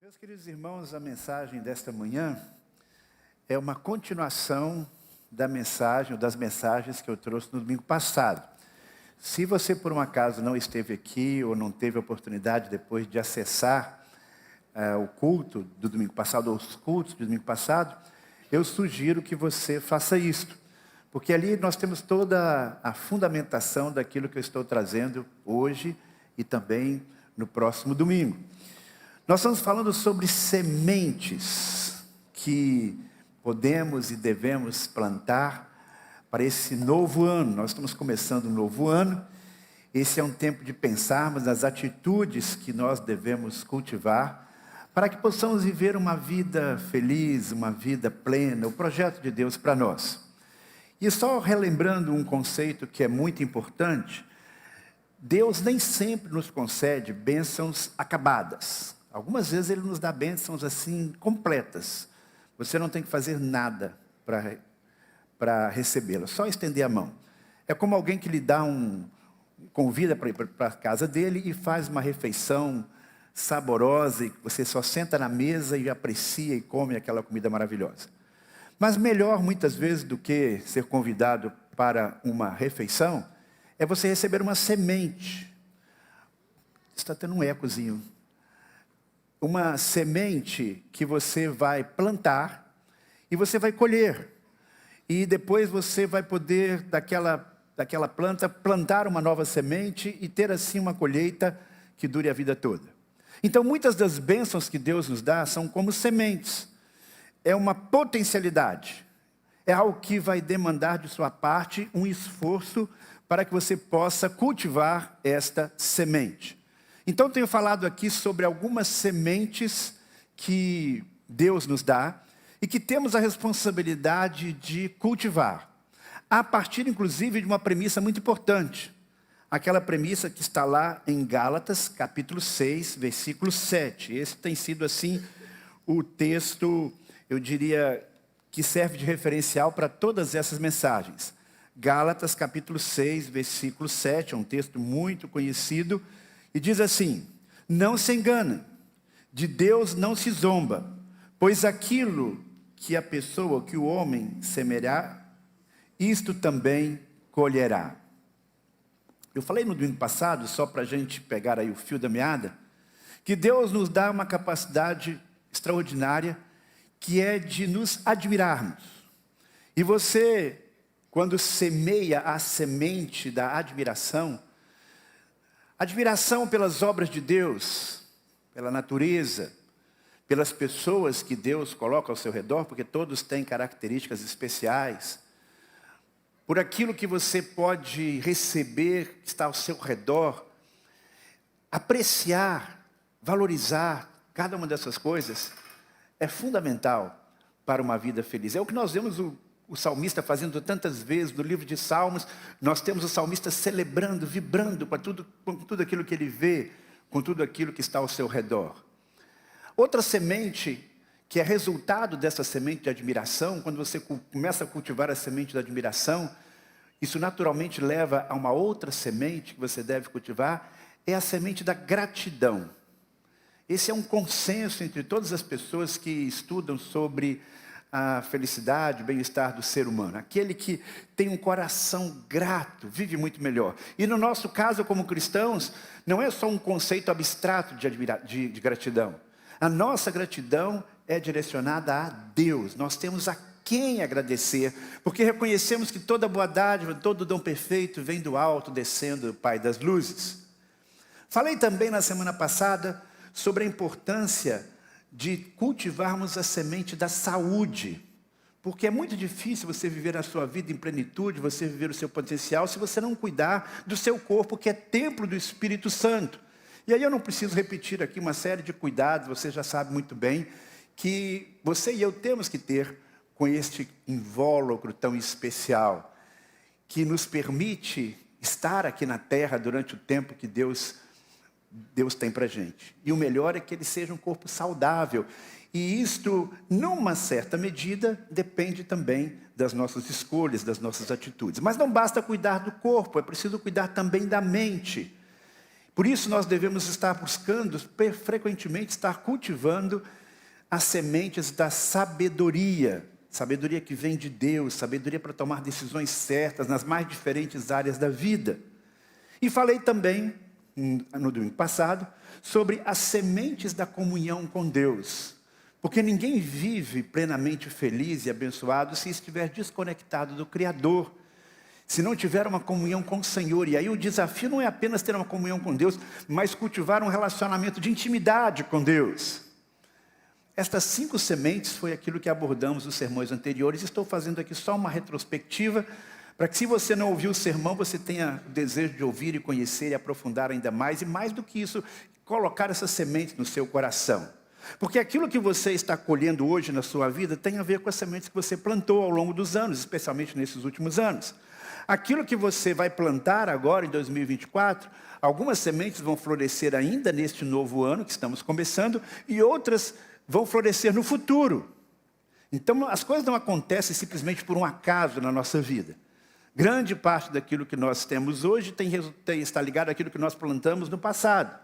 Meus queridos irmãos, a mensagem desta manhã é uma continuação da mensagem, ou das mensagens que eu trouxe no domingo passado. Se você por um acaso não esteve aqui ou não teve a oportunidade depois de acessar o culto do domingo passado, ou os cultos do domingo passado, eu sugiro que você faça isto. Porque ali nós temos toda a fundamentação daquilo que eu estou trazendo hoje e também no próximo domingo. Nós estamos falando sobre sementes que podemos e devemos plantar para esse novo ano. Nós estamos começando um novo ano. Esse é um tempo de pensarmos nas atitudes que nós devemos cultivar para que possamos viver uma vida feliz, uma vida plena, o projeto de Deus para nós. E só relembrando um conceito que é muito importante, Deus nem sempre nos concede bênçãos acabadas. Algumas vezes Ele nos dá bênçãos assim, completas. Você não tem que fazer nada para recebê-las, só estender a mão. É como alguém que lhe dá convida para ir para a casa dele e faz uma refeição saborosa, e você só senta na mesa e aprecia e come aquela comida maravilhosa. Mas melhor, muitas vezes, do que ser convidado para uma refeição, é você receber uma semente. Está tendo um ecozinho. Uma semente que você vai plantar e você vai colher. E depois você vai poder, daquela planta, plantar uma nova semente e ter assim uma colheita que dure a vida toda. Então muitas das bênçãos que Deus nos dá são como sementes. É uma potencialidade. É algo que vai demandar de sua parte um esforço para que você possa cultivar esta semente. Então tenho falado aqui sobre algumas sementes que Deus nos dá e que temos a responsabilidade de cultivar, a partir inclusive de uma premissa muito importante, aquela premissa que está lá em Gálatas, capítulo 6, versículo 7. Esse tem sido assim o texto, eu diria, que serve de referencial para todas essas mensagens. Gálatas, capítulo 6, versículo 7, é um texto muito conhecido, e diz assim: não se engana, de Deus não se zomba, pois aquilo que a pessoa, que o homem semear, isto também colherá. Eu falei no domingo passado, só para a gente pegar aí o fio da meada, que Deus nos dá uma capacidade extraordinária, que é de nos admirarmos. E você, quando semeia a semente da admiração pelas obras de Deus, pela natureza, pelas pessoas que Deus coloca ao seu redor, porque todos têm características especiais, por aquilo que você pode receber, que está ao seu redor, apreciar, valorizar cada uma dessas coisas, é fundamental para uma vida feliz. É o que nós vemos o salmista fazendo tantas vezes no livro de Salmos. Nós temos o salmista celebrando, vibrando com tudo aquilo que ele vê, com tudo aquilo que está ao seu redor. Outra semente, que é resultado dessa semente de admiração, quando você começa a cultivar a semente da admiração, isso naturalmente leva a uma outra semente que você deve cultivar, é a semente da gratidão. Esse é um consenso entre todas as pessoas que estudam sobre a felicidade, o bem-estar do ser humano. Aquele que tem um coração grato, vive muito melhor. E no nosso caso, como cristãos, não é só um conceito abstrato de gratidão. A nossa gratidão é direcionada a Deus. Nós temos a quem agradecer, porque reconhecemos que toda boa dádiva, todo dom perfeito vem do alto, descendo do Pai das luzes. Falei também na semana passada sobre a importância de cultivarmos a semente da saúde, porque é muito difícil você viver a sua vida em plenitude, você viver o seu potencial, se você não cuidar do seu corpo, que é templo do Espírito Santo. E aí eu não preciso repetir aqui uma série de cuidados, você já sabe muito bem, que você e eu temos que ter com este invólucro tão especial, que nos permite estar aqui na terra durante o tempo que Deus tem para a gente. E o melhor é que ele seja um corpo saudável. E isto, numa certa medida, depende também das nossas escolhas, das nossas atitudes. Mas não basta cuidar do corpo, é preciso cuidar também da mente. Por isso nós devemos estar buscando, frequentemente, estar cultivando as sementes da sabedoria. Sabedoria que vem de Deus, sabedoria para tomar decisões certas nas mais diferentes áreas da vida. E falei também, no domingo passado, sobre as sementes da comunhão com Deus. Porque ninguém vive plenamente feliz e abençoado se estiver desconectado do Criador. Se não tiver uma comunhão com o Senhor. E aí o desafio não é apenas ter uma comunhão com Deus, mas cultivar um relacionamento de intimidade com Deus. Estas 5 sementes foi aquilo que abordamos nos sermões anteriores. Estou fazendo aqui só uma retrospectiva, para que se você não ouviu o sermão, você tenha o desejo de ouvir e conhecer e aprofundar ainda mais. E mais do que isso, colocar essas sementes no seu coração. Porque aquilo que você está colhendo hoje na sua vida tem a ver com as sementes que você plantou ao longo dos anos, especialmente nesses últimos anos. Aquilo que você vai plantar agora em 2024, algumas sementes vão florescer ainda neste novo ano que estamos começando, e outras vão florescer no futuro. Então as coisas não acontecem simplesmente por um acaso na nossa vida. Grande parte daquilo que nós temos hoje está ligado àquilo que nós plantamos no passado.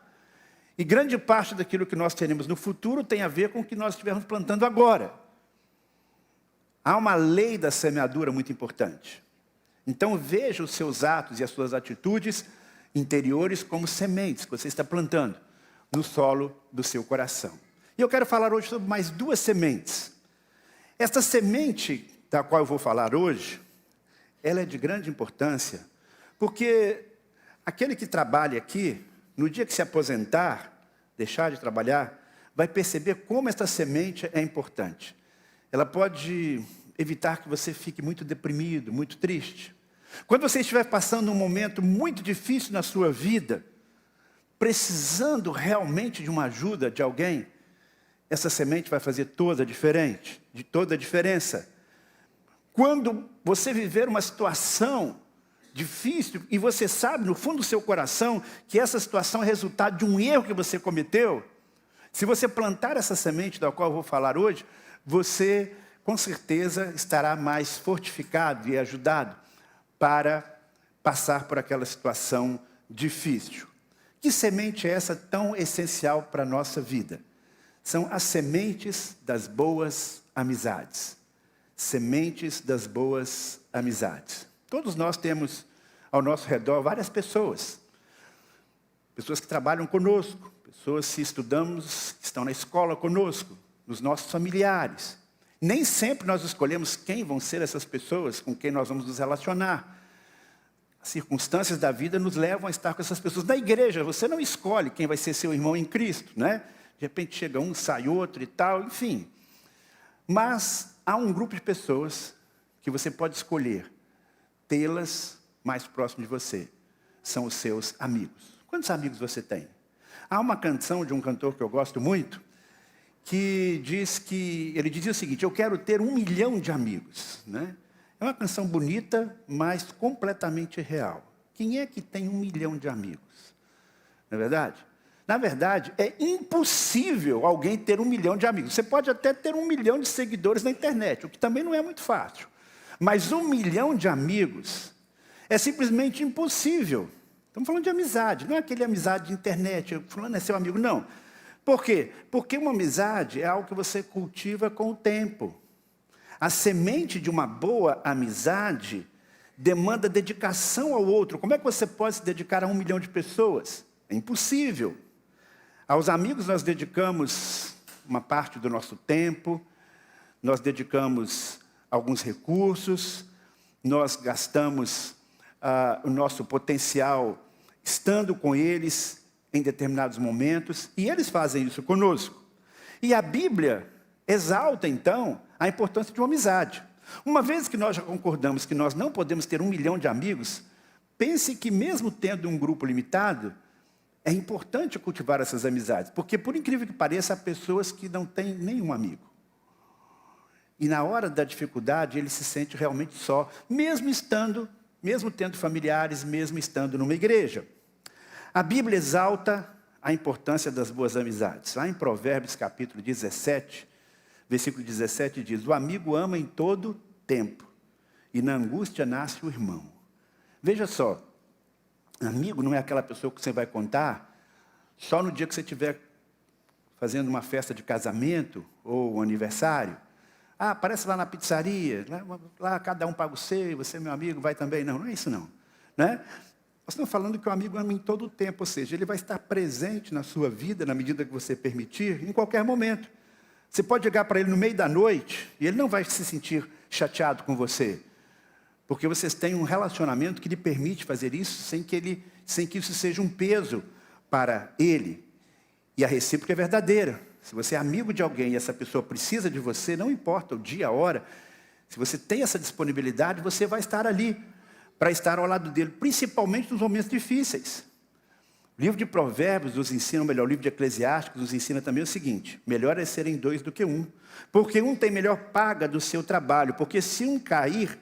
E grande parte daquilo que nós teremos no futuro tem a ver com o que nós estivermos plantando agora. Há uma lei da semeadura muito importante. Então veja os seus atos e as suas atitudes interiores como sementes que você está plantando no solo do seu coração. E eu quero falar hoje sobre mais 2 sementes. Esta semente da qual eu vou falar hoje, ela é de grande importância, porque aquele que trabalha aqui, no dia que se aposentar, deixar de trabalhar, vai perceber como esta semente é importante. Ela pode evitar que você fique muito deprimido, muito triste. Quando você estiver passando um momento muito difícil na sua vida, precisando realmente de uma ajuda de alguém, essa semente vai fazer toda a diferença. Quando você viver uma situação difícil e você sabe no fundo do seu coração que essa situação é resultado de um erro que você cometeu, se você plantar essa semente da qual eu vou falar hoje, você com certeza estará mais fortificado e ajudado para passar por aquela situação difícil. Que semente é essa tão essencial para a nossa vida? São as sementes das boas amizades. Sementes das boas amizades. Todos nós temos ao nosso redor várias pessoas. Pessoas que trabalham conosco, pessoas que estudamos, que estão na escola conosco, os nossos familiares. Nem sempre nós escolhemos quem vão ser essas pessoas com quem nós vamos nos relacionar. As circunstâncias da vida nos levam a estar com essas pessoas. Na igreja, você não escolhe quem vai ser seu irmão em Cristo, né? De repente chega um, sai outro e tal, enfim. Mas há um grupo de pessoas que você pode escolher tê-las mais próximo de você. São os seus amigos. Quantos amigos você tem? Há uma canção de um cantor que eu gosto muito, que ele dizia o seguinte: eu quero ter 1 milhão de amigos, né? É uma canção bonita, mas completamente real. Quem é que tem 1 milhão de amigos? Não é verdade? Na verdade, é impossível alguém ter 1 milhão de amigos. Você pode até ter 1 milhão de seguidores na internet, o que também não é muito fácil. Mas 1 milhão de amigos é simplesmente impossível. Estamos falando de amizade, não é aquele amizade de internet, fulano é seu amigo, não. Por quê? Porque uma amizade é algo que você cultiva com o tempo. A semente de uma boa amizade demanda dedicação ao outro. Como é que você pode se dedicar a 1 milhão de pessoas? É impossível. Aos amigos nós dedicamos uma parte do nosso tempo, nós dedicamos alguns recursos, nós gastamos o nosso potencial estando com eles em determinados momentos, e eles fazem isso conosco. E a Bíblia exalta, então, a importância de uma amizade. Uma vez que nós já concordamos que nós não podemos ter 1 milhão de amigos, pense que mesmo tendo um grupo limitado, é importante cultivar essas amizades, porque por incrível que pareça, há pessoas que não têm nenhum amigo. E na hora da dificuldade, ele se sente realmente só, mesmo tendo familiares, mesmo estando numa igreja. A Bíblia exalta a importância das boas amizades. Lá em Provérbios capítulo 17, versículo 17 diz: o amigo ama em todo tempo, e na angústia nasce o irmão. Veja só, Amigo não é aquela pessoa que você vai contar só no dia que você estiver fazendo uma festa de casamento ou um aniversário. Ah, aparece lá na pizzaria, lá cada um paga o seu, você, meu amigo, vai também. Não, não é isso não. Né? Nós estamos falando que o amigo ama em todo o tempo, ou seja, ele vai estar presente na sua vida, na medida que você permitir, em qualquer momento. Você pode ligar para ele no meio da noite e ele não vai se sentir chateado com você. Porque vocês têm um relacionamento que lhe permite fazer isso sem que isso seja um peso para ele. E a recíproca é verdadeira. Se você é amigo de alguém e essa pessoa precisa de você, não importa o dia, a hora, se você tem essa disponibilidade, você vai estar ali para estar ao lado dele, principalmente nos momentos difíceis. O livro de Provérbios nos ensina, ou melhor, o livro de Eclesiásticos nos ensina também o seguinte: melhor é serem dois do que um, porque um tem melhor paga do seu trabalho, porque se caírem,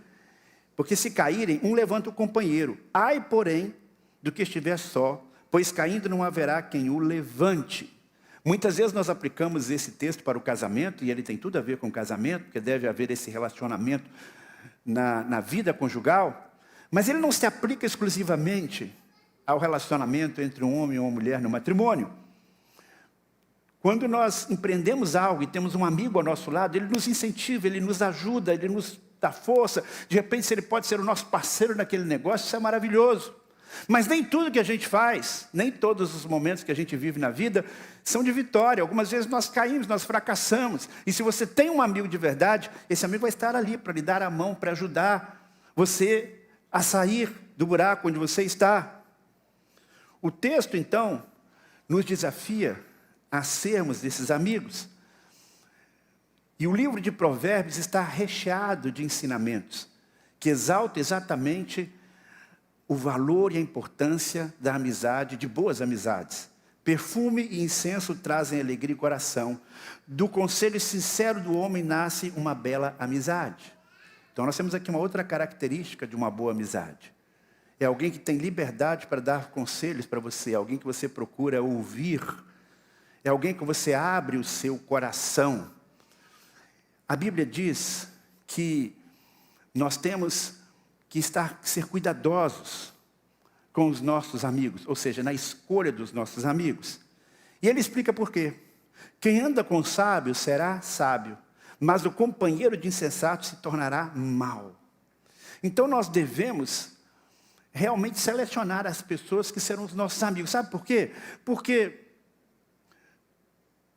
um levanta o companheiro. Ai, porém, do que estiver só, pois caindo não haverá quem o levante. Muitas vezes nós aplicamos esse texto para o casamento, e ele tem tudo a ver com o casamento, porque deve haver esse relacionamento na vida conjugal, mas ele não se aplica exclusivamente ao relacionamento entre um homem e uma mulher no matrimônio. Quando nós empreendemos algo e temos um amigo ao nosso lado, ele nos incentiva, ele nos ajuda, ele nos dá força. De repente, se ele pode ser o nosso parceiro naquele negócio, isso é maravilhoso. Mas nem tudo que a gente faz, nem todos os momentos que a gente vive na vida são de vitória. Algumas vezes nós caímos, nós fracassamos. E se você tem um amigo de verdade, esse amigo vai estar ali para lhe dar a mão, para ajudar você a sair do buraco onde você está. O texto, então, nos desafia a sermos desses amigos. E o livro de Provérbios está recheado de ensinamentos que exaltam exatamente o valor e a importância da amizade, de boas amizades. Perfume e incenso trazem alegria e coração. Do conselho sincero do homem nasce uma bela amizade. Então nós temos aqui uma outra característica de uma boa amizade. É alguém que tem liberdade para dar conselhos para você, alguém que você procura ouvir, é alguém que você abre o seu coração. A Bíblia diz que nós temos que ser cuidadosos com os nossos amigos, ou seja, na escolha dos nossos amigos. E ele explica por quê. Quem anda com sábio será sábio, mas o companheiro de insensato se tornará mau. Então nós devemos realmente selecionar as pessoas que serão os nossos amigos. Sabe por quê? Porque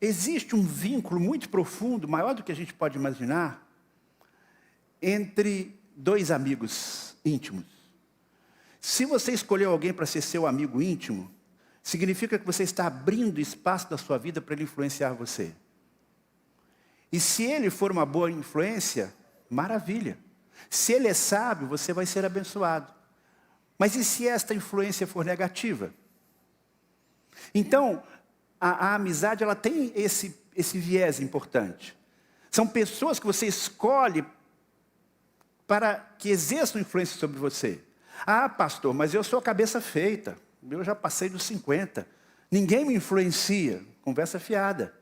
existe um vínculo muito profundo, maior do que a gente pode imaginar, entre dois amigos íntimos. Se você escolheu alguém para ser seu amigo íntimo, significa que você está abrindo espaço da sua vida para ele influenciar você. E se ele for uma boa influência, maravilha. Se ele é sábio, você vai ser abençoado. Mas e se esta influência for negativa? Então, a amizade ela tem esse viés importante. São pessoas que você escolhe para que exerçam influência sobre você. Ah, pastor, mas eu sou a cabeça feita. Eu já passei dos 50. Ninguém me influencia. Conversa fiada.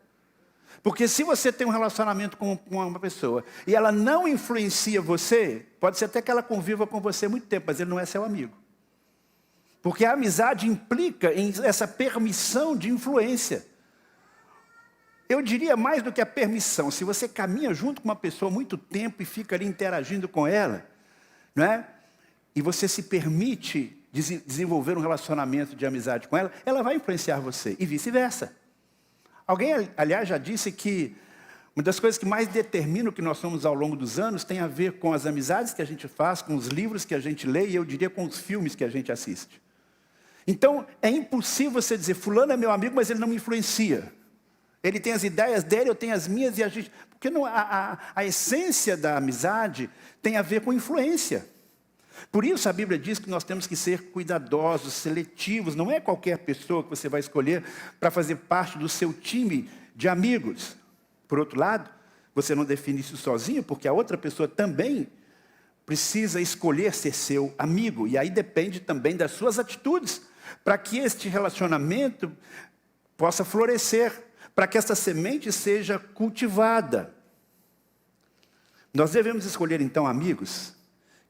Porque se você tem um relacionamento com uma pessoa e ela não influencia você, pode ser até que ela conviva com você há muito tempo, mas ele não é seu amigo. Porque a amizade implica em essa permissão de influência. Eu diria mais do que a permissão. Se você caminha junto com uma pessoa há muito tempo e fica ali interagindo com ela, não é? E você se permite desenvolver um relacionamento de amizade com ela, ela vai influenciar você e vice-versa. Alguém, aliás, já disse que uma das coisas que mais determina o que nós somos ao longo dos anos tem a ver com as amizades que a gente faz, com os livros que a gente lê e eu diria com os filmes que a gente assiste. Então, é impossível você dizer, fulano é meu amigo, mas ele não me influencia. Ele tem as ideias dele, eu tenho as minhas e a gente... Porque não, a essência da amizade tem a ver com influência. Por isso a Bíblia diz que nós temos que ser cuidadosos, seletivos. Não é qualquer pessoa que você vai escolher para fazer parte do seu time de amigos. Por outro lado, você não define isso sozinho, porque a outra pessoa também precisa escolher ser seu amigo. E aí depende também das suas atitudes, para que este relacionamento possa florescer, para que essa semente seja cultivada. Nós devemos escolher então amigos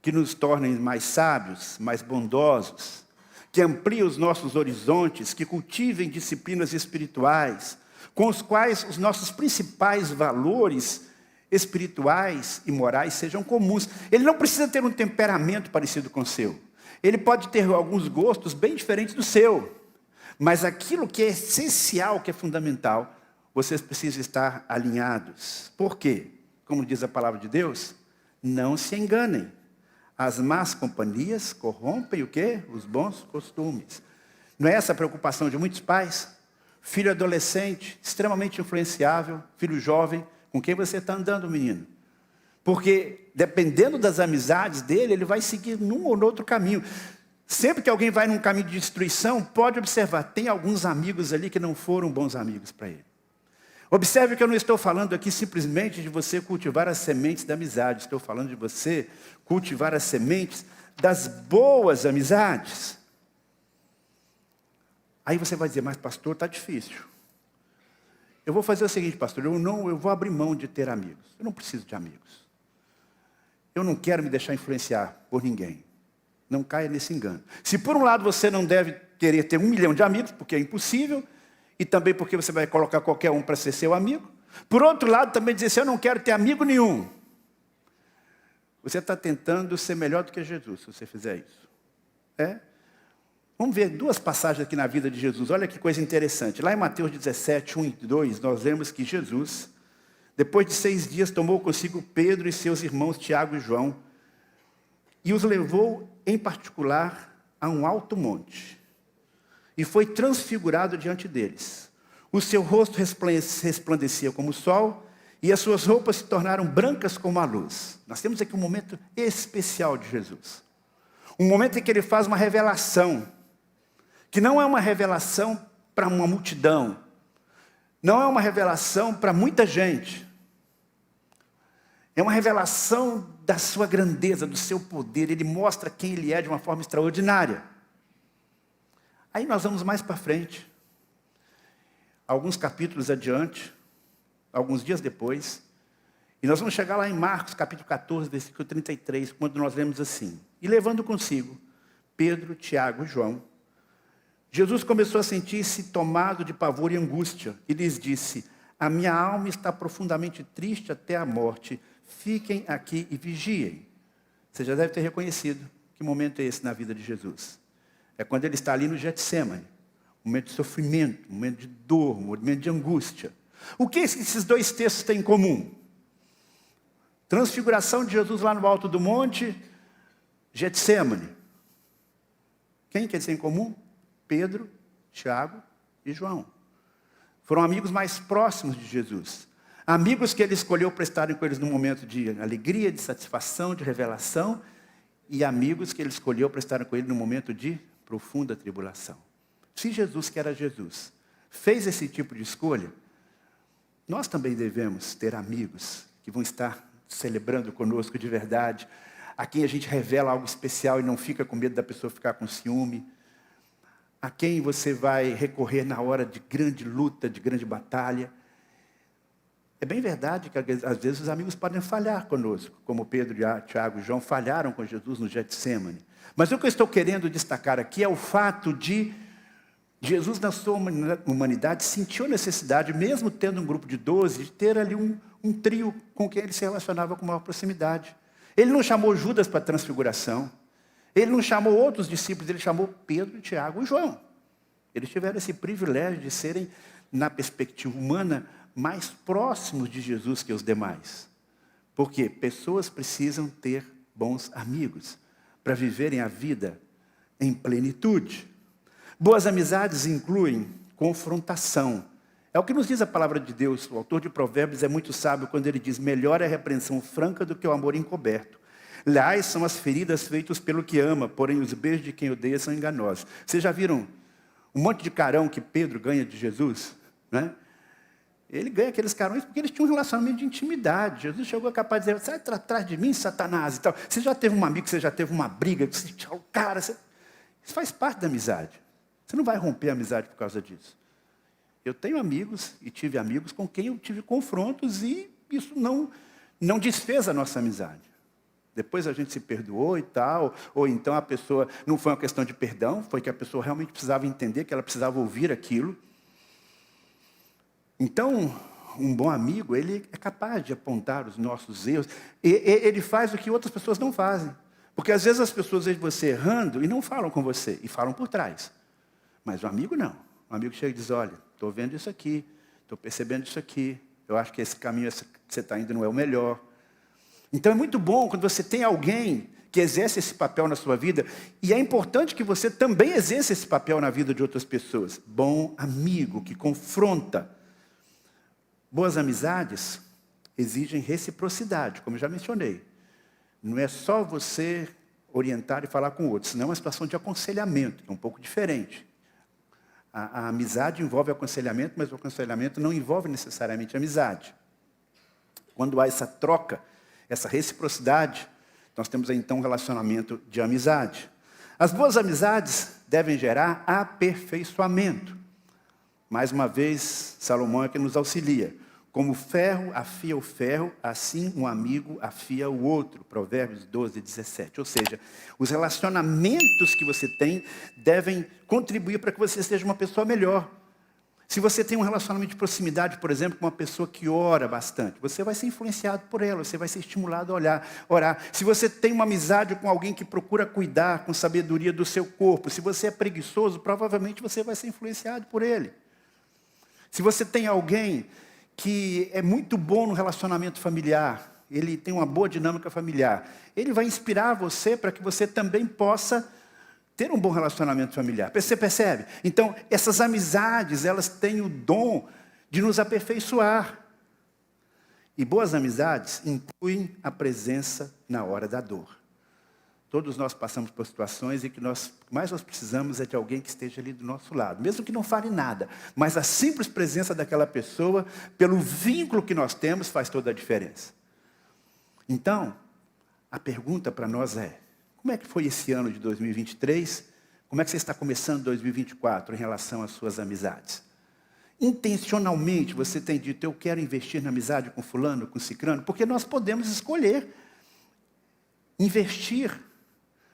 que nos tornem mais sábios, mais bondosos, que ampliem os nossos horizontes, que cultivem disciplinas espirituais, com os quais os nossos principais valores espirituais e morais sejam comuns. Ele não precisa ter um temperamento parecido com o seu. Ele pode ter alguns gostos bem diferentes do seu. Mas aquilo que é essencial, que é fundamental, vocês precisam estar alinhados. Por quê? Como diz a palavra de Deus, não se enganem. As más companhias corrompem o quê? Os bons costumes. Não é essa a preocupação de muitos pais? Filho adolescente, extremamente influenciável, filho jovem, com quem você está andando, menino? Porque, dependendo das amizades dele, ele vai seguir num ou no outro caminho. Sempre que alguém vai num caminho de destruição, pode observar, tem alguns amigos ali que não foram bons amigos para ele. Observe que eu não estou falando aqui simplesmente de você cultivar as sementes da amizade. Estou falando de você cultivar as sementes das boas amizades. Aí você vai dizer, mas pastor, está difícil. Eu vou fazer o seguinte, pastor, eu vou abrir mão de ter amigos. Eu não preciso de amigos. Eu não quero me deixar influenciar por ninguém. Não caia nesse engano. Se por um lado você não deve querer ter 1 milhão de amigos, porque é impossível, e também porque você vai colocar qualquer um para ser seu amigo. Por outro lado, também dizer assim, eu não quero ter amigo nenhum. Você está tentando ser melhor do que Jesus, se você fizer isso. Vamos ver 2 passagens aqui na vida de Jesus. Olha que coisa interessante. Lá em Mateus 17, 1 e 2, nós vemos que Jesus, depois de 6 dias, tomou consigo Pedro e seus irmãos Tiago e João, e os levou, em particular, a um alto monte. E foi transfigurado diante deles. O seu rosto resplandecia como o sol, e as suas roupas se tornaram brancas como a luz. Nós temos aqui um momento especial de Jesus. Um momento em que ele faz uma revelação, que não é uma revelação para uma multidão, não é uma revelação para muita gente. É uma revelação da sua grandeza, do seu poder. Ele mostra quem ele é de uma forma extraordinária. Aí nós vamos mais para frente, alguns capítulos adiante, alguns dias depois, e nós vamos chegar lá em Marcos, capítulo 14, versículo 33, quando nós lemos assim, e levando consigo Pedro, Tiago e João, Jesus começou a sentir-se tomado de pavor e angústia, e lhes disse, a minha alma está profundamente triste até a morte, fiquem aqui e vigiem. Você já deve ter reconhecido que momento é esse na vida de Jesus. É quando ele está ali no Getsêmani, um momento de sofrimento, um momento de dor, um momento de angústia. O que esses 2 textos têm em comum? Transfiguração de Jesus lá no alto do monte, Getsêmani. Quem que eles têm em comum? Pedro, Tiago e João. Foram amigos mais próximos de Jesus. Amigos que ele escolheu para estarem com eles num momento de alegria, de satisfação, de revelação. E amigos que ele escolheu para estarem com ele num momento de profunda tribulação. Se Jesus, que era Jesus, fez esse tipo de escolha, nós também devemos ter amigos que vão estar celebrando conosco de verdade, a quem a gente revela algo especial e não fica com medo da pessoa ficar com ciúme, a quem você vai recorrer na hora de grande luta, de grande batalha. É bem verdade que às vezes os amigos podem falhar conosco, como Pedro, Tiago e João falharam com Jesus no Getsêmani. Mas o que eu estou querendo destacar aqui é o fato de Jesus, na sua humanidade, sentiu a necessidade, mesmo tendo um grupo de 12, de ter ali um trio com quem ele se relacionava com maior proximidade. Ele não chamou Judas para a transfiguração. Ele não chamou outros discípulos, ele chamou Pedro, Tiago e João. Eles tiveram esse privilégio de serem, na perspectiva humana, mais próximos de Jesus que os demais. Porque pessoas precisam ter bons amigos para viverem a vida em plenitude. Boas amizades incluem confrontação. É o que nos diz a palavra de Deus. O autor de Provérbios é muito sábio quando ele diz, melhor é a repreensão franca do que o amor encoberto. Leais são as feridas feitas pelo que ama, porém os beijos de quem odeia são enganosos. Vocês já viram um monte de carão que Pedro ganha de Jesus? Né? Ele ganha aqueles carões porque eles tinham um relacionamento de intimidade. Jesus chegou capaz de dizer, sai atrás de mim, Satanás, e tal. Você já teve um amigo, você já teve uma briga, você, cara, isso faz parte da amizade. Você não vai romper a amizade por causa disso. Eu tenho amigos e tive amigos com quem eu tive confrontos e isso não desfez a nossa amizade. Depois a gente se perdoou e tal, ou então a pessoa, não foi uma questão de perdão, foi que a pessoa realmente precisava entender, que ela precisava ouvir aquilo. Então, um bom amigo, ele é capaz de apontar os nossos erros, e ele faz o que outras pessoas não fazem. Porque às vezes as pessoas veem você errando e não falam com você, e falam por trás. Mas o amigo não. O amigo chega e diz, olha, estou vendo isso aqui, estou percebendo isso aqui, eu acho que esse caminho que você está indo não é o melhor. Então é muito bom quando você tem alguém que exerce esse papel na sua vida, e é importante que você também exerça esse papel na vida de outras pessoas. Bom amigo que confronta. Boas amizades exigem reciprocidade, como eu já mencionei. Não é só você orientar e falar com outros, senão é uma situação de aconselhamento, que é um pouco diferente. A amizade envolve aconselhamento, mas o aconselhamento não envolve necessariamente amizade. Quando há essa troca, essa reciprocidade, nós temos aí, então um relacionamento de amizade. As boas amizades devem gerar aperfeiçoamento. Mais uma vez, Salomão é que nos auxilia. Como o ferro afia o ferro, assim um amigo afia o outro. Provérbios 12, 17. Ou seja, os relacionamentos que você tem devem contribuir para que você seja uma pessoa melhor. Se você tem um relacionamento de proximidade, por exemplo, com uma pessoa que ora bastante, você vai ser influenciado por ela, você vai ser estimulado a orar. Se você tem uma amizade com alguém que procura cuidar com sabedoria do seu corpo, se você é preguiçoso, provavelmente você vai ser influenciado por ele. Se você tem alguém que é muito bom no relacionamento familiar, ele tem uma boa dinâmica familiar, ele vai inspirar você para que você também possa ter um bom relacionamento familiar. Você percebe? Então, essas amizades, elas têm o dom de nos aperfeiçoar. E boas amizades incluem a presença na hora da dor. Todos nós passamos por situações em que mais nós precisamos é de alguém que esteja ali do nosso lado. Mesmo que não fale nada, mas a simples presença daquela pessoa, pelo vínculo que nós temos, faz toda a diferença. Então, a pergunta para nós é, como é que foi esse ano de 2023? Como é que você está começando 2024 em relação às suas amizades? Intencionalmente você tem dito, eu quero investir na amizade com fulano, com cicrano, porque nós podemos escolher investir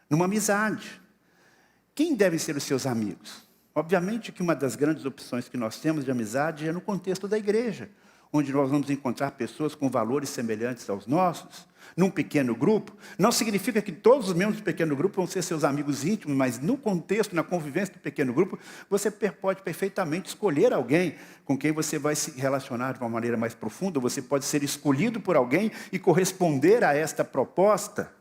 numa amizade. Quem devem ser os seus amigos? Obviamente que uma das grandes opções que nós temos de amizade é no contexto da igreja, onde nós vamos encontrar pessoas com valores semelhantes aos nossos, num pequeno grupo. Não significa que todos os membros do pequeno grupo vão ser seus amigos íntimos, mas no contexto, na convivência do pequeno grupo, você pode perfeitamente escolher alguém com quem você vai se relacionar de uma maneira mais profunda. Você pode ser escolhido por alguém e corresponder a esta proposta.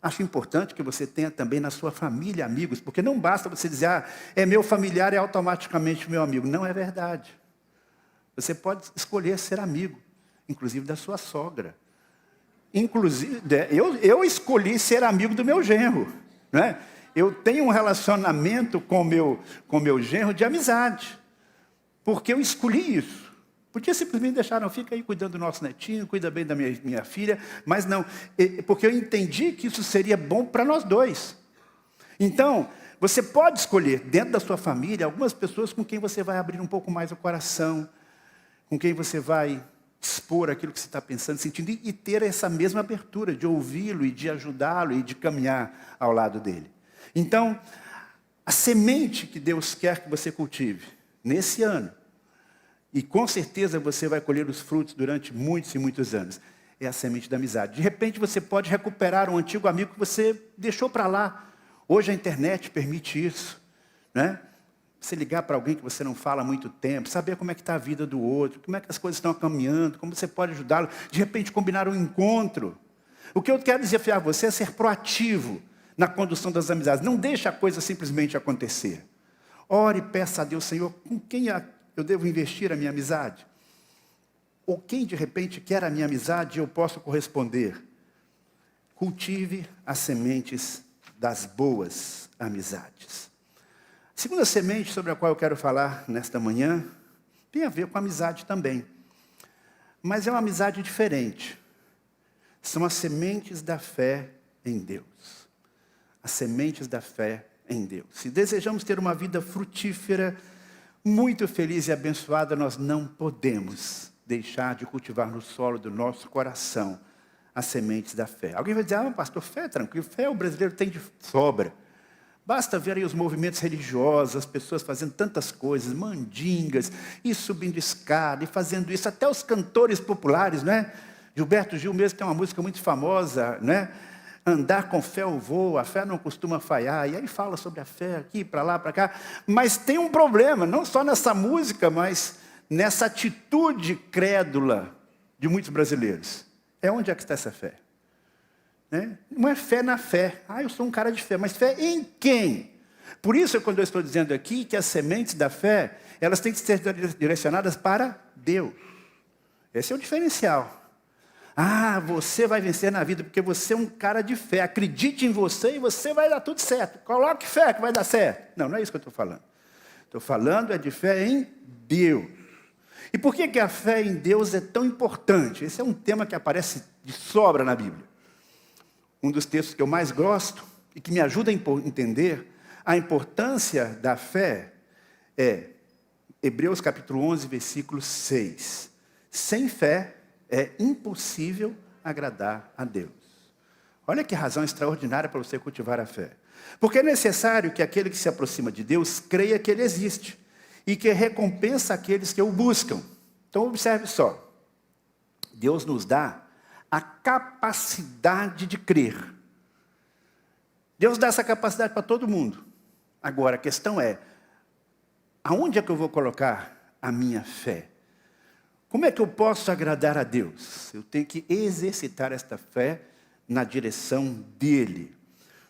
Acho importante que você tenha também na sua família amigos, porque não basta você dizer, é meu familiar, é automaticamente meu amigo. Não é verdade. Você pode escolher ser amigo, inclusive da sua sogra. Inclusive, eu escolhi ser amigo do meu genro. Né? Eu tenho um relacionamento com meu genro de amizade, porque eu escolhi isso. Podia simplesmente deixar, não, fica aí cuidando do nosso netinho, cuida bem da minha filha, mas não, porque eu entendi que isso seria bom para nós dois. Então, você pode escolher dentro da sua família algumas pessoas com quem você vai abrir um pouco mais o coração, com quem você vai expor aquilo que você está pensando, sentindo, e ter essa mesma abertura de ouvi-lo e de ajudá-lo e de caminhar ao lado dele. Então, a semente que Deus quer que você cultive nesse ano, e com certeza você vai colher os frutos durante muitos e muitos anos, é a semente da amizade. De repente você pode recuperar um antigo amigo que você deixou para lá. Hoje a internet permite isso, né? Você ligar para alguém que você não fala há muito tempo, saber como é que está a vida do outro, como é que as coisas estão caminhando, como você pode ajudá-lo, de repente combinar um encontro. O que eu quero desafiar você é ser proativo na condução das amizades. Não deixe a coisa simplesmente acontecer. Ore e peça a Deus, Senhor, com quem eu devo investir a minha amizade? Ou quem de repente quer a minha amizade e eu posso corresponder? Cultive as sementes das boas amizades. A segunda semente sobre a qual eu quero falar nesta manhã tem a ver com a amizade também. Mas é uma amizade diferente. São as sementes da fé em Deus. As sementes da fé em Deus. Se desejamos ter uma vida frutífera, muito feliz e abençoada, nós não podemos deixar de cultivar no solo do nosso coração as sementes da fé. Alguém vai dizer, pastor, fé é tranquilo, fé o brasileiro tem de sobra. Basta ver aí os movimentos religiosos, as pessoas fazendo tantas coisas, mandingas, e subindo escada, e fazendo isso, até os cantores populares, né? Gilberto Gil mesmo tem uma música muito famosa, né? Andar com fé eu vou, a fé não costuma falhar. E aí fala sobre a fé aqui, para lá, para cá. Mas tem um problema, não só nessa música, mas nessa atitude crédula de muitos brasileiros. Onde é que está essa fé? Né? Não é fé na fé. Eu sou um cara de fé, mas fé em quem? Por isso, quando eu estou dizendo aqui que as sementes da fé, elas têm que ser direcionadas para Deus. Esse é o diferencial. Você vai vencer na vida porque você é um cara de fé. Acredite em você e você vai dar tudo certo. Coloque fé que vai dar certo. Não é isso que eu estou falando. Estou falando de fé em Deus. E por que a fé em Deus é tão importante? Esse é um tema que aparece de sobra na Bíblia. Um dos textos que eu mais gosto e que me ajuda a entender a importância da fé é Hebreus capítulo 11, versículo 6. Sem fé é impossível agradar a Deus. Olha que razão extraordinária para você cultivar a fé. Porque é necessário que aquele que se aproxima de Deus creia que Ele existe e que recompensa aqueles que o buscam. Então observe só. Deus nos dá a capacidade de crer. Deus dá essa capacidade para todo mundo. Agora a questão é, aonde é que eu vou colocar a minha fé? Como é que eu posso agradar a Deus? Eu tenho que exercitar esta fé na direção dEle.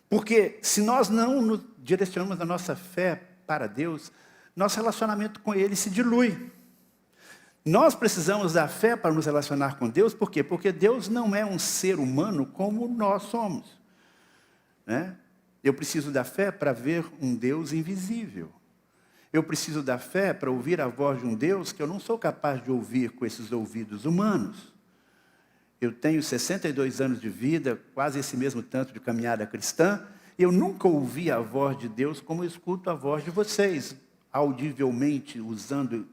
Porque se nós não direcionamos a nossa fé para Deus, nosso relacionamento com Ele se dilui. Nós precisamos da fé para nos relacionar com Deus, por quê? Porque Deus não é um ser humano como nós somos. Né? Eu preciso da fé para ver um Deus invisível. Eu preciso da fé para ouvir a voz de um Deus que eu não sou capaz de ouvir com esses ouvidos humanos. Eu tenho 62 anos de vida, quase esse mesmo tanto de caminhada cristã, e eu nunca ouvi a voz de Deus como eu escuto a voz de vocês, audivelmente, usando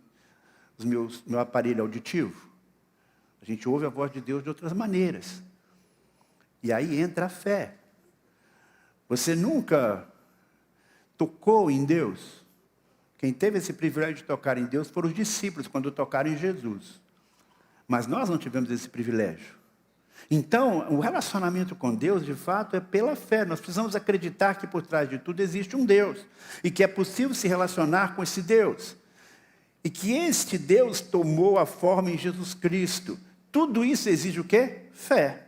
meu aparelho auditivo. A gente ouve a voz de Deus de outras maneiras. E aí entra a fé. Você nunca tocou em Deus? Quem teve esse privilégio de tocar em Deus foram os discípulos, quando tocaram em Jesus. Mas nós não tivemos esse privilégio. Então, o relacionamento com Deus, de fato, é pela fé. Nós precisamos acreditar que por trás de tudo existe um Deus. E que é possível se relacionar com esse Deus. E que este Deus tomou a forma em Jesus Cristo. Tudo isso exige o quê? Fé.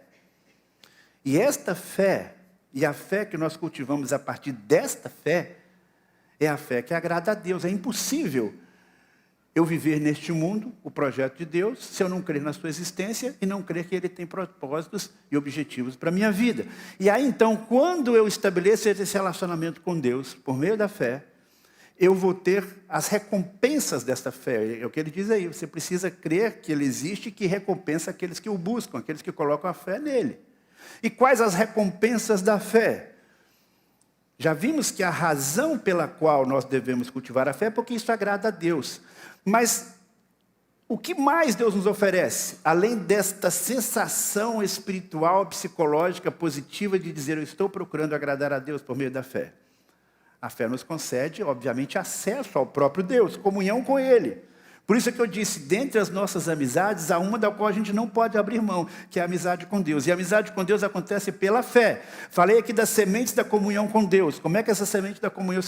E esta fé, e a fé que nós cultivamos a partir desta fé, é a fé que agrada a Deus. É impossível eu viver neste mundo, o projeto de Deus, se eu não crer na sua existência e não crer que Ele tem propósitos e objetivos para a minha vida. E aí, então, quando eu estabeleço esse relacionamento com Deus, por meio da fé, eu vou ter as recompensas desta fé. É o que ele diz aí, você precisa crer que Ele existe e que recompensa aqueles que o buscam, aqueles que colocam a fé nele. E quais as recompensas da fé? Já vimos que a razão pela qual nós devemos cultivar a fé é porque isso agrada a Deus. Mas o que mais Deus nos oferece? Além desta sensação espiritual, psicológica, positiva de dizer, eu estou procurando agradar a Deus por meio da fé. A fé nos concede, obviamente, acesso ao próprio Deus, comunhão com Ele. Por isso é que eu disse, dentre as nossas amizades, há uma da qual a gente não pode abrir mão, que é a amizade com Deus. E a amizade com Deus acontece pela fé. Falei aqui das sementes da comunhão com Deus. Como é que essa semente da comunhão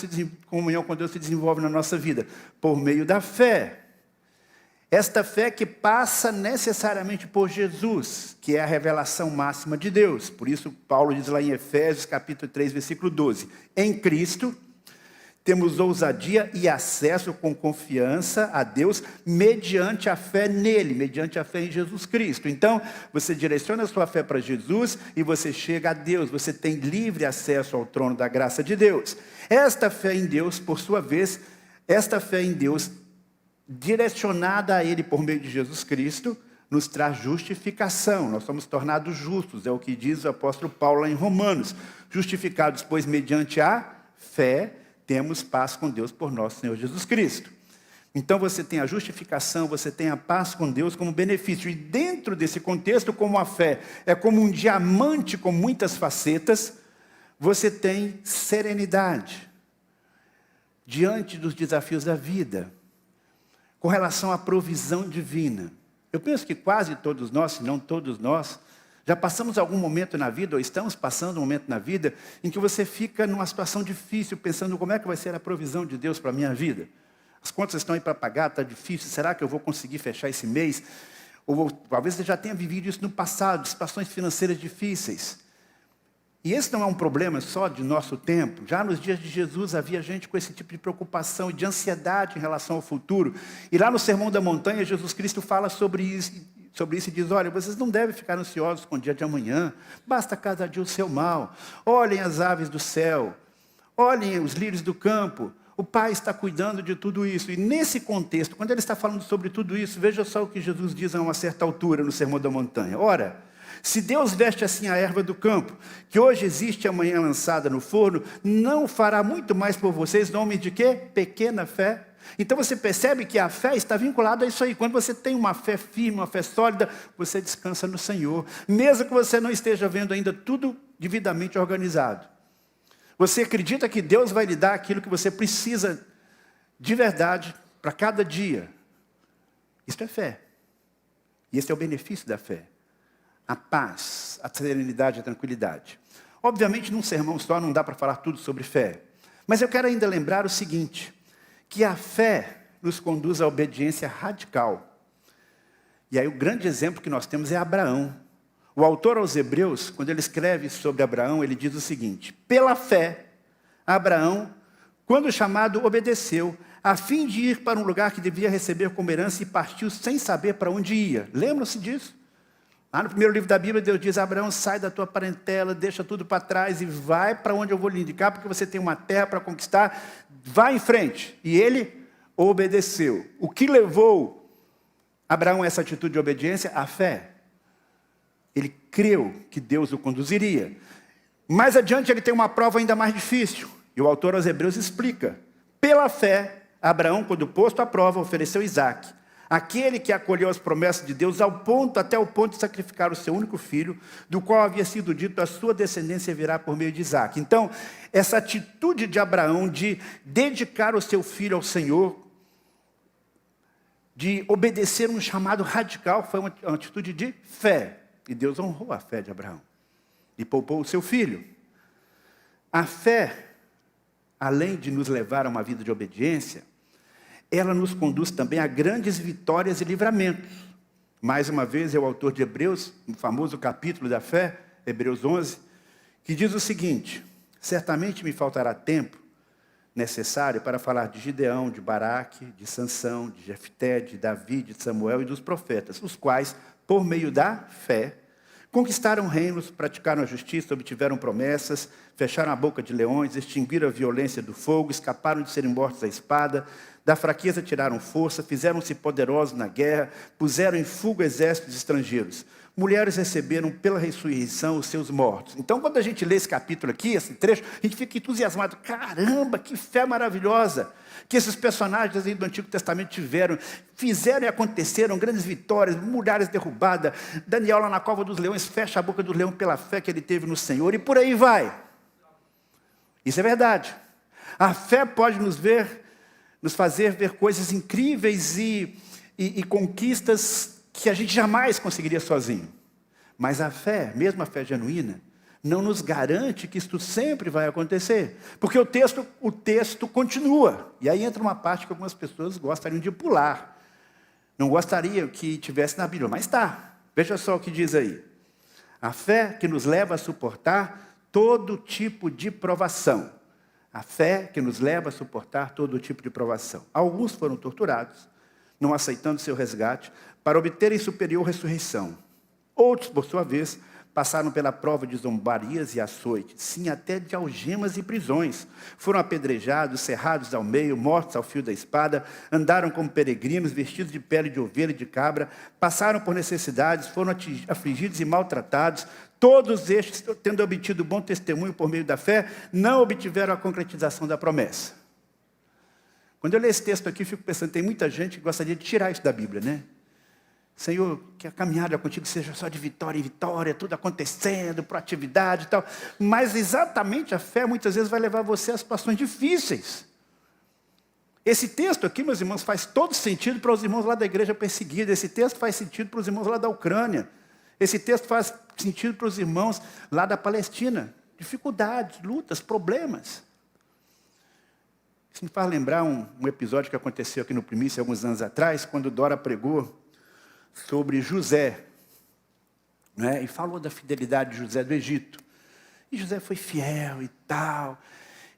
com Deus se desenvolve na nossa vida? Por meio da fé. Esta fé que passa necessariamente por Jesus, que é a revelação máxima de Deus. Por isso, Paulo diz lá em Efésios, capítulo 3, versículo 12. Em Cristo, temos ousadia e acesso com confiança a Deus, mediante a fé nele, mediante a fé em Jesus Cristo. Então, você direciona a sua fé para Jesus e você chega a Deus. Você tem livre acesso ao trono da graça de Deus. Esta fé em Deus, por sua vez, esta fé em Deus, direcionada a Ele por meio de Jesus Cristo, nos traz justificação. Nós somos tornados justos, é o que diz o apóstolo Paulo lá em Romanos. Justificados, pois, mediante a fé, temos paz com Deus por nosso Senhor Jesus Cristo. Então você tem a justificação, você tem a paz com Deus como benefício. E dentro desse contexto, como a fé é como um diamante com muitas facetas, você tem serenidade diante dos desafios da vida, com relação à provisão divina. Eu penso que quase todos nós, se não todos nós, já passamos algum momento na vida, ou estamos passando um momento na vida, em que você fica numa situação difícil, pensando como é que vai ser a provisão de Deus para a minha vida. As contas estão aí para pagar, está difícil, será que eu vou conseguir fechar esse mês? Ou talvez você já tenha vivido isso no passado, situações financeiras difíceis. E esse não é um problema só de nosso tempo. Já nos dias de Jesus havia gente com esse tipo de preocupação e de ansiedade em relação ao futuro. E lá no Sermão da Montanha, Jesus Cristo fala sobre isso e diz, olha, vocês não devem ficar ansiosos com o dia de amanhã, basta cada dia o seu mal. Olhem as aves do céu, olhem os lírios do campo. O Pai está cuidando de tudo isso. E nesse contexto, quando ele está falando sobre tudo isso, veja só o que Jesus diz a uma certa altura no Sermão da Montanha. Ora, se Deus veste assim a erva do campo, que hoje existe e amanhã lançada no forno, não fará muito mais por vocês, nome de quê? Pequena fé. Então você percebe que a fé está vinculada a isso aí. Quando você tem uma fé firme, uma fé sólida, você descansa no Senhor. Mesmo que você não esteja vendo ainda tudo devidamente organizado. Você acredita que Deus vai lhe dar aquilo que você precisa de verdade para cada dia. Isso é fé. E esse é o benefício da fé. A paz, a serenidade, a tranquilidade. Obviamente, num sermão só não dá para falar tudo sobre fé. Mas eu quero ainda lembrar o seguinte, que a fé nos conduz à obediência radical. E aí o grande exemplo que nós temos é Abraão. O autor aos Hebreus, quando ele escreve sobre Abraão, ele diz o seguinte, pela fé, Abraão, quando chamado, obedeceu, a fim de ir para um lugar que devia receber como herança e partiu sem saber para onde ia. Lembram-se disso? Lá no primeiro livro da Bíblia, Deus diz, Abraão, sai da tua parentela, deixa tudo para trás e vai para onde eu vou lhe indicar, porque você tem uma terra para conquistar, vai em frente. E ele obedeceu. O que levou Abraão a essa atitude de obediência? A fé. Ele creu que Deus o conduziria. Mais adiante ele tem uma prova ainda mais difícil. E o autor aos Hebreus explica. Pela fé, Abraão, quando posto à prova, ofereceu Isaque. Aquele que acolheu as promessas de Deus até o ponto de sacrificar o seu único filho, do qual havia sido dito, a sua descendência virá por meio de Isaque. Então, essa atitude de Abraão de dedicar o seu filho ao Senhor, de obedecer um chamado radical, foi uma atitude de fé. E Deus honrou a fé de Abraão. E poupou o seu filho. A fé, além de nos levar a uma vida de obediência, ela nos conduz também a grandes vitórias e livramentos. Mais uma vez, é o autor de Hebreus, no famoso capítulo da fé, Hebreus 11, que diz o seguinte, certamente me faltará tempo necessário para falar de Gideão, de Baraque, de Sansão, de Jefté, de Davi, de Samuel e dos profetas, os quais, por meio da fé, conquistaram reinos, praticaram a justiça, obtiveram promessas, fecharam a boca de leões, extinguiram a violência do fogo, escaparam de serem mortos à espada, da fraqueza tiraram força, fizeram-se poderosos na guerra, puseram em fuga exércitos estrangeiros. Mulheres receberam pela ressurreição os seus mortos. Então, quando a gente lê esse capítulo aqui, esse trecho, a gente fica entusiasmado. Caramba, que fé maravilhosa que esses personagens aí do Antigo Testamento tiveram. Fizeram e aconteceram grandes vitórias, muralhas derrubadas. Daniel lá na cova dos leões fecha a boca do leão pela fé que ele teve no Senhor. E por aí vai. Isso é verdade. A fé pode nos fazer ver coisas incríveis e conquistas que a gente jamais conseguiria sozinho. Mas a fé, mesmo a fé genuína, não nos garante que isto sempre vai acontecer. Porque o texto continua. E aí entra uma parte que algumas pessoas gostariam de pular. Não gostariam que tivesse na Bíblia, mas está. Veja só o que diz aí. A fé que nos leva a suportar todo tipo de provação. A fé que nos leva a suportar todo tipo de provação. Alguns foram torturados, não aceitando seu resgate, para obterem superior ressurreição. Outros, por sua vez, passaram pela prova de zombarias e açoites, sim, até de algemas e prisões. Foram apedrejados, cerrados ao meio, mortos ao fio da espada, andaram como peregrinos, vestidos de pele de ovelha e de cabra, passaram por necessidades, foram afligidos e maltratados. Todos estes, tendo obtido bom testemunho por meio da fé, não obtiveram a concretização da promessa. Quando eu leio esse texto aqui, eu fico pensando, tem muita gente que gostaria de tirar isso da Bíblia, né? Senhor, que a caminhada contigo seja só de vitória em vitória, tudo acontecendo, proatividade e tal. Mas exatamente a fé muitas vezes vai levar você a situações difíceis. Esse texto aqui, meus irmãos, faz todo sentido para os irmãos lá da igreja perseguida. Esse texto faz sentido para os irmãos lá da Ucrânia. Esse texto faz sentido para os irmãos lá da Palestina. Dificuldades, lutas, problemas. Isso me faz lembrar um episódio que aconteceu aqui no Primícia, alguns anos atrás, quando Dora pregou sobre José, né? E falou da fidelidade de José do Egito. E José foi fiel e tal,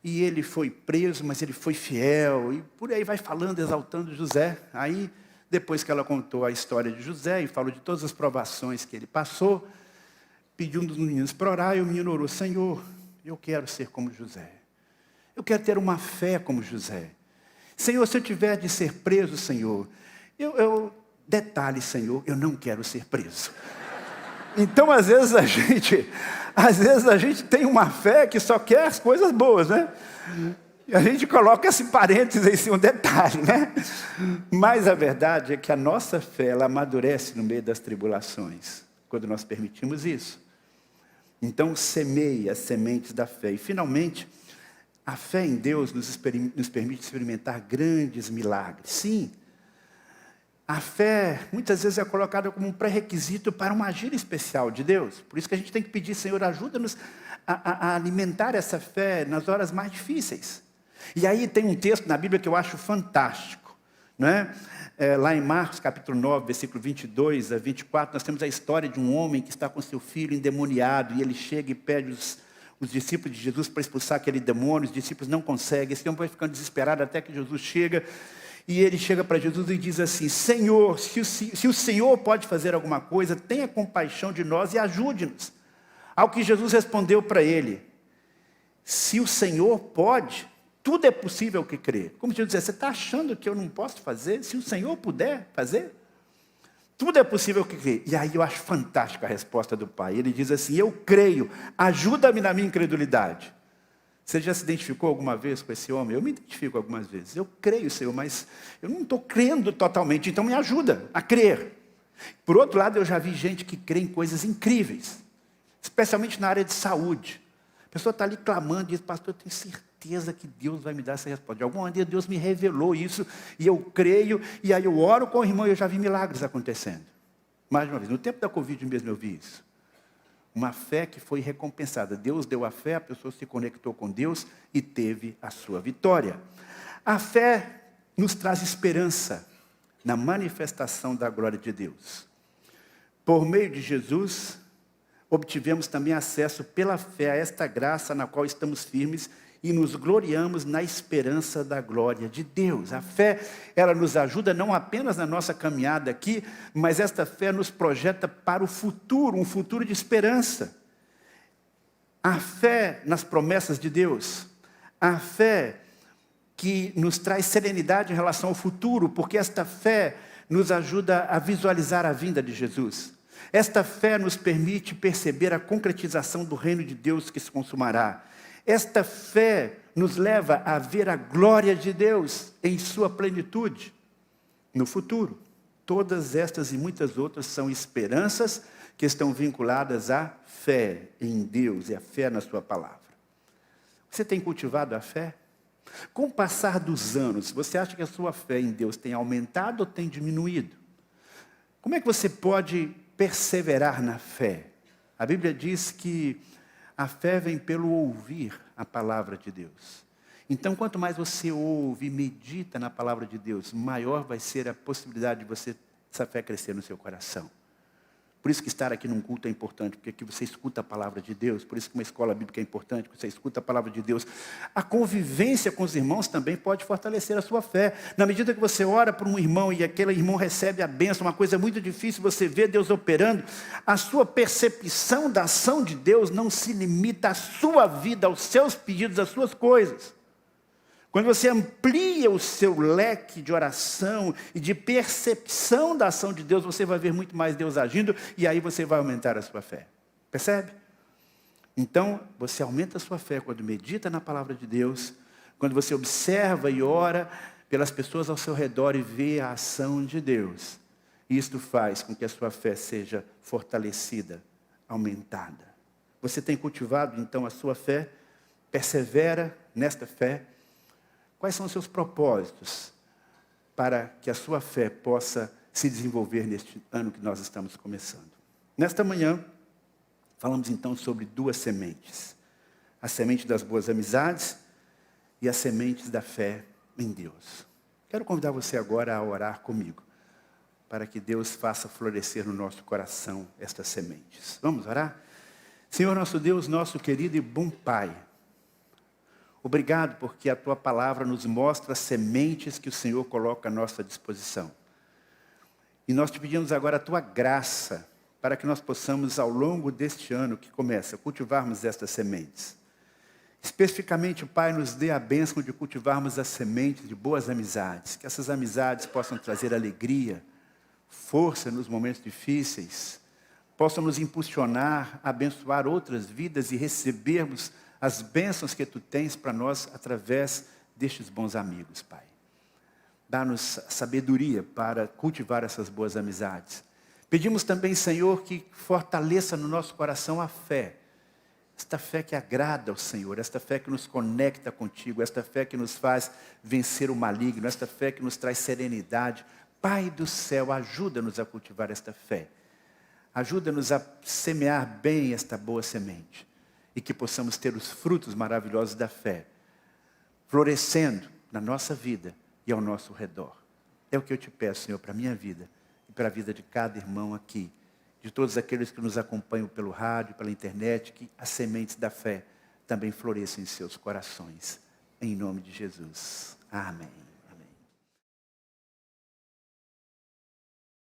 e ele foi preso, mas ele foi fiel, e por aí vai falando, exaltando José. Aí, depois que ela contou a história de José, e falou de todas as provações que ele passou, pediu um dos meninos para orar, e o menino orou: Senhor, eu quero ser como José. Eu quero ter uma fé como José. Senhor, se eu tiver de ser preso, Senhor, detalhe, Senhor, eu não quero ser preso. Então, às vezes a gente tem uma fé que só quer as coisas boas, né? E a gente coloca esse parênteses aí, um detalhe, né? Mas a verdade é que a nossa fé, ela amadurece no meio das tribulações, quando nós permitimos isso. Então, semeia as sementes da fé. E, finalmente, a fé em Deus nos permite experimentar grandes milagres. Sim, a fé, muitas vezes, é colocada como um pré-requisito para um agir especial de Deus. Por isso que a gente tem que pedir: Senhor, ajuda-nos a alimentar essa fé nas horas mais difíceis. E aí tem um texto na Bíblia que eu acho fantástico, não é? Lá em Marcos, capítulo 9, versículo 22 a 24, nós temos a história de um homem que está com seu filho endemoniado, e ele chega e pede os discípulos de Jesus para expulsar aquele demônio. Os discípulos não conseguem, esse homem vai ficando desesperado até que Jesus chega. E ele chega para Jesus e diz assim: Senhor, se o Senhor pode fazer alguma coisa, tenha compaixão de nós e ajude-nos. Ao que Jesus respondeu para ele: se o Senhor pode, tudo é possível que crê. Como Jesus dizia: você está achando que eu não posso fazer? Se o Senhor puder fazer, tudo é possível que crê. E aí eu acho fantástica a resposta do pai. Ele diz assim: eu creio, ajuda-me na minha incredulidade. Você já se identificou alguma vez com esse homem? Eu me identifico algumas vezes. Eu creio, Senhor, mas eu não estou crendo totalmente, então me ajuda a crer. Por outro lado, eu já vi gente que crê em coisas incríveis, especialmente na área de saúde. A pessoa está ali clamando e diz: pastor, eu tenho certeza que Deus vai me dar essa resposta. De alguma maneira Deus me revelou isso, e eu creio, e aí eu oro com o irmão e eu já vi milagres acontecendo. Mais uma vez, no tempo da Covid mesmo eu vi isso. Uma fé que foi recompensada. Deus deu a fé, a pessoa se conectou com Deus e teve a sua vitória. A fé nos traz esperança na manifestação da glória de Deus. Por meio de Jesus, obtivemos também acesso pela fé a esta graça na qual estamos firmes e nos gloriamos na esperança da glória de Deus. A fé, ela nos ajuda não apenas na nossa caminhada aqui, mas esta fé nos projeta para o futuro, um futuro de esperança. A fé nas promessas de Deus, a fé que nos traz serenidade em relação ao futuro, porque esta fé nos ajuda a visualizar a vinda de Jesus. Esta fé nos permite perceber a concretização do reino de Deus que se consumará. Esta fé nos leva a ver a glória de Deus em sua plenitude no futuro. Todas estas e muitas outras são esperanças que estão vinculadas à fé em Deus e à fé na sua palavra. Você tem cultivado a fé? Com o passar dos anos, você acha que a sua fé em Deus tem aumentado ou tem diminuído? Como é que você pode perseverar na fé? A Bíblia diz que a fé vem pelo ouvir a palavra de Deus. Então, quanto mais você ouve e medita na palavra de Deus, maior vai ser a possibilidade de essa fé crescer no seu coração. Por isso que estar aqui num culto é importante, porque aqui você escuta a palavra de Deus. Por isso que uma escola bíblica é importante, porque você escuta a palavra de Deus. A convivência com os irmãos também pode fortalecer a sua fé. Na medida que você ora por um irmão e aquele irmão recebe a bênção, uma coisa muito difícil, você vê Deus operando, a sua percepção da ação de Deus não se limita à sua vida, aos seus pedidos, às suas coisas. Quando você amplia o seu leque de oração e de percepção da ação de Deus, você vai ver muito mais Deus agindo e aí você vai aumentar a sua fé. Percebe? Então, você aumenta a sua fé quando medita na palavra de Deus, quando você observa e ora pelas pessoas ao seu redor e vê a ação de Deus. E isto faz com que a sua fé seja fortalecida, aumentada. Você tem cultivado então a sua fé? Persevera nesta fé? Quais são os seus propósitos para que a sua fé possa se desenvolver neste ano que nós estamos começando? Nesta manhã, falamos então sobre duas sementes. A semente das boas amizades e as sementes da fé em Deus. Quero convidar você agora a orar comigo, para que Deus faça florescer no nosso coração estas sementes. Vamos orar? Senhor nosso Deus, nosso querido e bom Pai, obrigado porque a Tua palavra nos mostra as sementes que o Senhor coloca à nossa disposição. E nós te pedimos agora a Tua graça, para que nós possamos, ao longo deste ano que começa, cultivarmos estas sementes. Especificamente, Pai, nos dê a bênção de cultivarmos as sementes de boas amizades, que essas amizades possam trazer alegria, força nos momentos difíceis, possam nos impulsionar a abençoar outras vidas e recebermos as bênçãos que Tu tens para nós através destes bons amigos, Pai. Dá-nos sabedoria para cultivar essas boas amizades. Pedimos também, Senhor, que fortaleça no nosso coração a fé. Esta fé que agrada ao Senhor, esta fé que nos conecta contigo, esta fé que nos faz vencer o maligno, esta fé que nos traz serenidade. Pai do céu, ajuda-nos a cultivar esta fé. Ajuda-nos a semear bem esta boa semente. E que possamos ter os frutos maravilhosos da fé, florescendo na nossa vida e ao nosso redor. É o que eu te peço, Senhor, para a minha vida e para a vida de cada irmão aqui. De todos aqueles que nos acompanham pelo rádio, pela internet, que as sementes da fé também floresçam em seus corações. Em nome de Jesus. Amém.